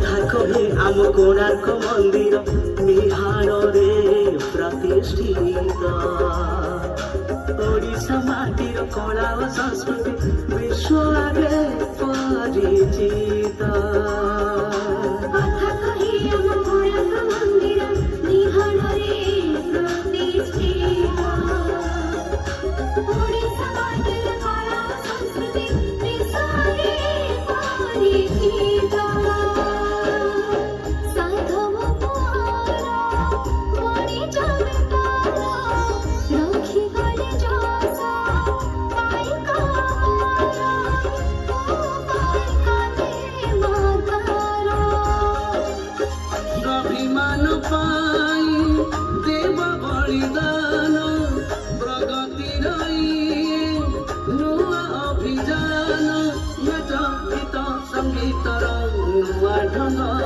কথা কহে আম কোଣାର୍କ মন্দির বিহারে প্রতিষ্ঠিত ওড়িশা মাটির কলা ও সংস্কৃতি বিশ্ব আগে পরিচিত কথা কহি আম কোଣାର୍କ মন্দির বিহারে প্রতিষ্ঠিত ওড়িশা মাটির কলা ও সংস্কৃতি বিশ্ব আগে পরিচিত সাধব পুয়ার মণি যাবে পার রক্ষি গলে যশ পাই কামার পাই কালে মাতার অভিমান পাই দেব বলিদান প্রগতির নূয়া অভিযান নাচ গীত সঙ্গীতর নূয়া ঢঙ্গ